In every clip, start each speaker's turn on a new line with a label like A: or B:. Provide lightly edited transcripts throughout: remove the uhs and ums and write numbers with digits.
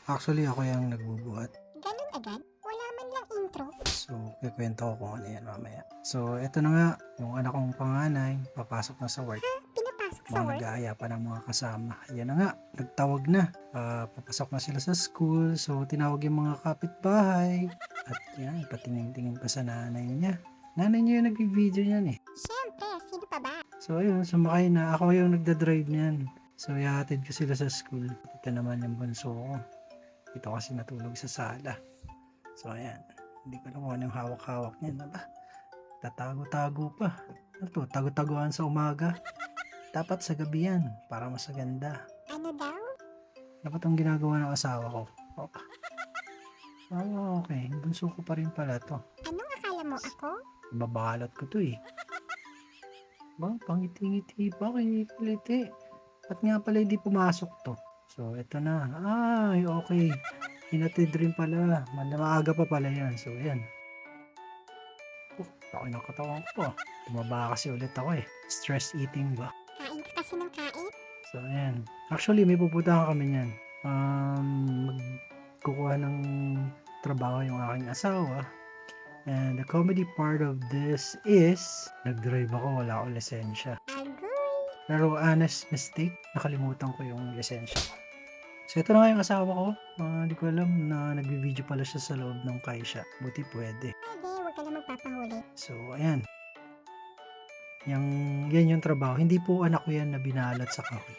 A: Actually, ako yung nagbubuhat.
B: Ganun agad? Wala man lang intro?
A: So, kikwento ko kung ano yan mamaya. So, eto na nga, yung anak kong panganay, papasok na sa work.
B: Pinapasok sa
A: Mga
B: work?
A: nag-aaya pa ng mga kasama. Yan na nga, nagtawag na. Papasok na sila sa school. So, tinawag yung mga kapitbahay. At yan, patingin-tingin pa sa nanay niya. Nanay niya yung nag-video niyan eh.
B: Siyempre, sino pa ba?
A: So, ayun, sumakay na. Ako yung nagda-drive niyan. So, ihatid ko sila sa school. Ito naman yung bunso ko. Ito kasi natulog sa sala. So, ayan. Hindi ko alam kung anong hawak-hawak niyan. Aba, tatago-tago pa. Ano to? Tago-taguan sa umaga. Dapat sa gabi yan, para mas maganda.
B: Ano daw?
A: Ano ba itong ginagawa ng asawa ko? Okay. Bunso ko pa rin pala to.
B: Anong akala mo ako?
A: Ibabalot ko to eh. Ba, pangiti-ngiti pa, kinikiliti. At nga pala hindi pumasok to. So, ito na. Ay, okay. Hinatid rin pala. Maaga pa pala yan. So, ayan. Laki ng katawan ko. Tumaba kasi ulit ako eh. Stress eating ba?
B: Kain ka kasi ng kain?
A: So, ayan. Actually, may pupuntahan kami niyan. Magkukuha ng trabaho yung aking asawa. And the comedy part of this is, nag-drive ako, wala akong lisensya.
B: Agoy!
A: Pero honest mistake, nakalimutan ko yung lisensya. So, ito na nga yung asawa ko. Hindi ko alam na nagbibideo pala siya sa loob ng kaisya. Buti pwede.
B: Pwede, huwag ka na magpapahuli.
A: So, ayan. Yan yung trabaho. Hindi po anak ko yan na binalat sa kahon.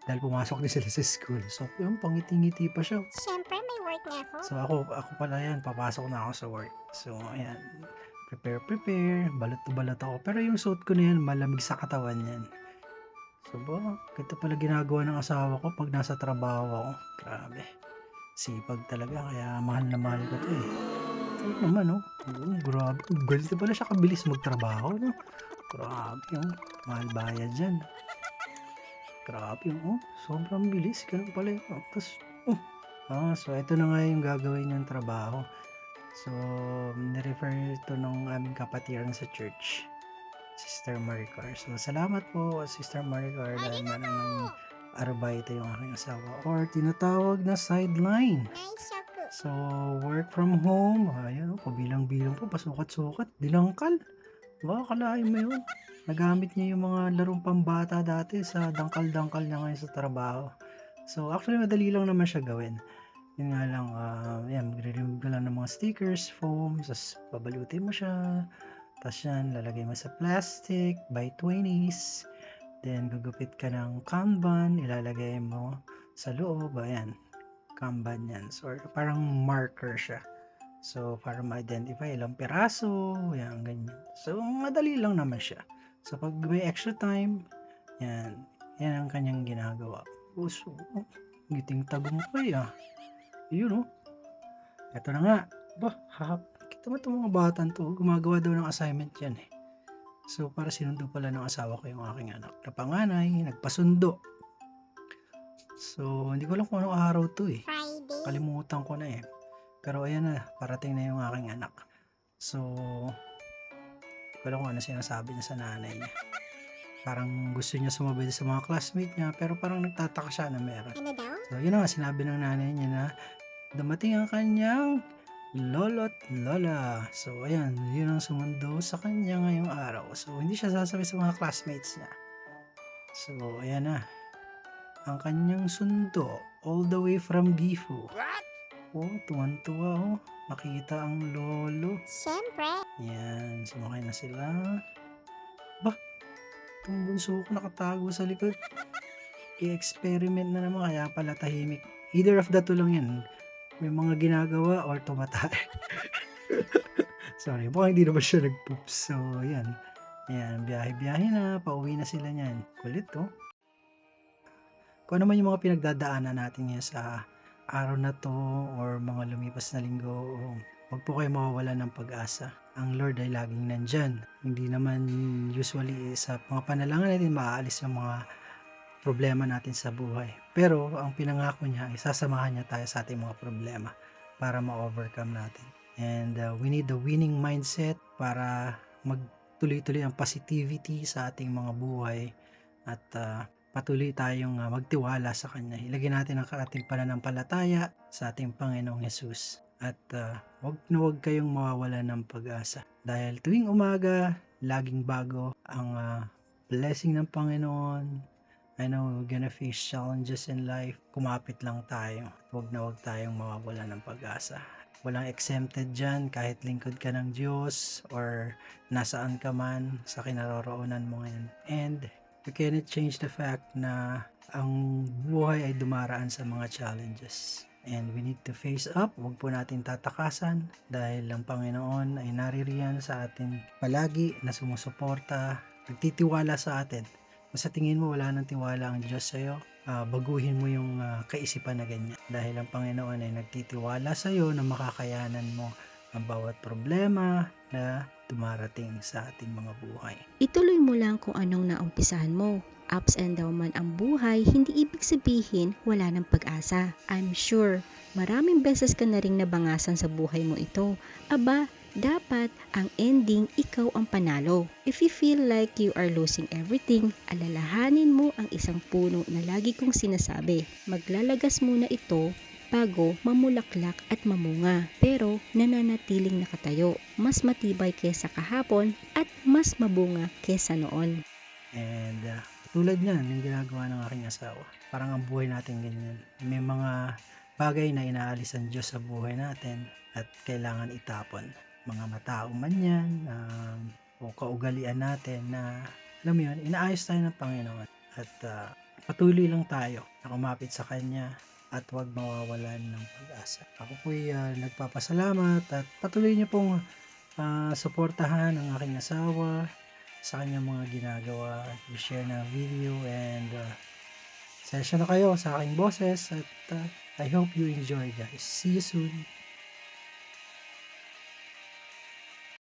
A: Dahil pumasok din sila sa school. So, yung pangiti-ngiti pa siya.
B: Siyempre, may work na ako.
A: So, ako pala yan. Papasok na ako sa work. So, ayan. Prepare. Balot na balot ako. Pero yung suit ko na yan, malamig sa katawan yan. So, ito pala ginagawa ng asawa ko pag nasa trabaho ako. Grabe. Sipag talaga. Kaya mahal na mahal ko to eh. Ito naman, oh. Grabe. Ganito pala siya kabilis magtrabaho, no? Grabe, oh. Mahal bayad dyan. Grabe, oh. Sobrang bilis. Ganun pala yun. Tapos, so ito na nga yung gagawin yung trabaho. So, nirefer ito ng aming kapatiran sa church. Sister Maricar. So, salamat po, Sister Maricar, dahil manang arbayte yung aking asawa. Or tinatawag na sideline.
B: Nice ako.
A: So, work from home. Ayan, pabilang-bilang po, pasukat-sukat, dinangkal. Kalahin mo yun. Nagamit niya yung mga larong pambata dati sa dangkal-dangkal niya ngayon sa trabaho. So, actually, madali lang naman siya gawin. Yun nga lang, magre-remove ka lang ng mga stickers, foam, tapos babalutin mo siya. Tapos yan, lalagay mo sa plastic, by 20s. Then, gugupit ka ng Kanban, ilalagay mo sa loob. Ayan, Kanban yan. So, parang marker siya. So, para ma-identify ilang piraso, yan, ganyan. So, madali lang naman siya. So, pag may extra time, yan ang kanyang ginagawa. So, ngiting tagong pa yun, Ito na nga. Kita mo itong mga batan to, gumagawa daw ng assignment yan eh. So, para sinundo pala ng asawa ko yung aking anak. Na panganay, nagpasundo. So, hindi ko alam kung anong araw to eh.
B: Friday.
A: Kalimutan ko na eh. Pero ayan na, parating na yung aking anak. So, hindi ko alam kung ano sinasabi niya sa nanay niya. Parang gusto niya sumabay sa mga classmate niya, pero parang nagtataka siya na meron.
B: Ano daw?
A: So, yun na nga, sinabi ng nanay niya na dumating ang kanyang lolo't lola. So, ayan, yun ang sumundo sa kanya ngayong araw. So, hindi siya sasabi sa mga classmates niya. So, ayan na. Ang kanyang sundo, all the way from Gifu.
B: What?
A: Tuwan-tuwa, Nakita ang lolo.
B: Siyempre.
A: Yan, sumakay na sila. Itong bunso ko nakatago sa likod. I-experiment na naman, kaya pala tahimik. Either of the two lang yan. May mga ginagawa or tumatay. Sorry, mukhang hindi naman siya nag-poops. So, yan. Yan, biyahe-biyahe na. Pauwi na sila niyan. Kulit, Kung ano man yung mga pinagdadaanan natin ngayon sa araw na to or mga lumipas na linggo, huwag po kayo mawawala ng pag-asa. Ang Lord ay laging nandyan. Hindi naman usually sa mga panalangin natin maaalis yung mga problema natin sa buhay. Pero ang pinangako niya ay sasamahan niya tayo sa ating mga problema para ma-overcome natin. And we need the winning mindset para magtuloy-tuloy ang positivity sa ating mga buhay at patuloy tayong magtiwala sa Kanya. Ilagay natin ang ating pananampalataya sa ating Panginoong Hesus. At wag kayong mawawala ng pag-asa. Dahil tuwing umaga, laging bago ang blessing ng Panginoon. I know we're gonna face challenges in life. Kumapit lang tayo. Wag tayong mawawala ng pag-asa. Walang exempted dyan kahit lingkod ka ng Diyos or nasaan ka man sa kinaroroonan mo ngayon. And we cannot change the fact na ang buhay ay dumaraan sa mga challenges. And we need to face up. Huwag po natin tatakasan dahil ang Panginoon ay naririyan sa atin palagi na sumusuporta, nagtitiwala sa atin. Kung sa tingin mo wala nang tiwala ang Diyos sa'yo, baguhin mo yung kaisipan na ganyan. Dahil ang Panginoon ay nagtitiwala sa'yo na makakayanan mo ang bawat problema na dumarating sa ating mga buhay.
C: Ituloy mo lang kung anong naumpisahan mo. Ups and down man ang buhay, hindi ibig sabihin wala ng pag-asa. I'm sure, maraming beses ka na ring nabangasan sa buhay mo ito. Aba, dapat ang ending ikaw ang panalo. If you feel like you are losing everything, alalahanin mo ang isang puno na lagi kong sinasabi. Maglalagas muna ito bago mamulaklak at mamunga, pero nananatiling nakatayo. Mas matibay kesa kahapon at mas mabunga kesa noon.
A: And tulad niyan, yung ginagawa ng aking asawa. Parang ang buhay natin ganyan. May mga bagay na inaalis ang Diyos sa buhay natin at kailangan itapon. Mga matao man yan, o kaugalian natin na, alam mo yun, inaayos tayo ng Panginoon. At patuloy lang tayo na kumapit sa Kanya at huwag mawawalan ng pag-asa. Ako po'y nagpapasalamat at patuloy niyo pong suportahan ang aking asawa sa kanyang mga ginagawa, i-share na video, and session na kayo sa aking boses at I hope you enjoy, guys. See you soon.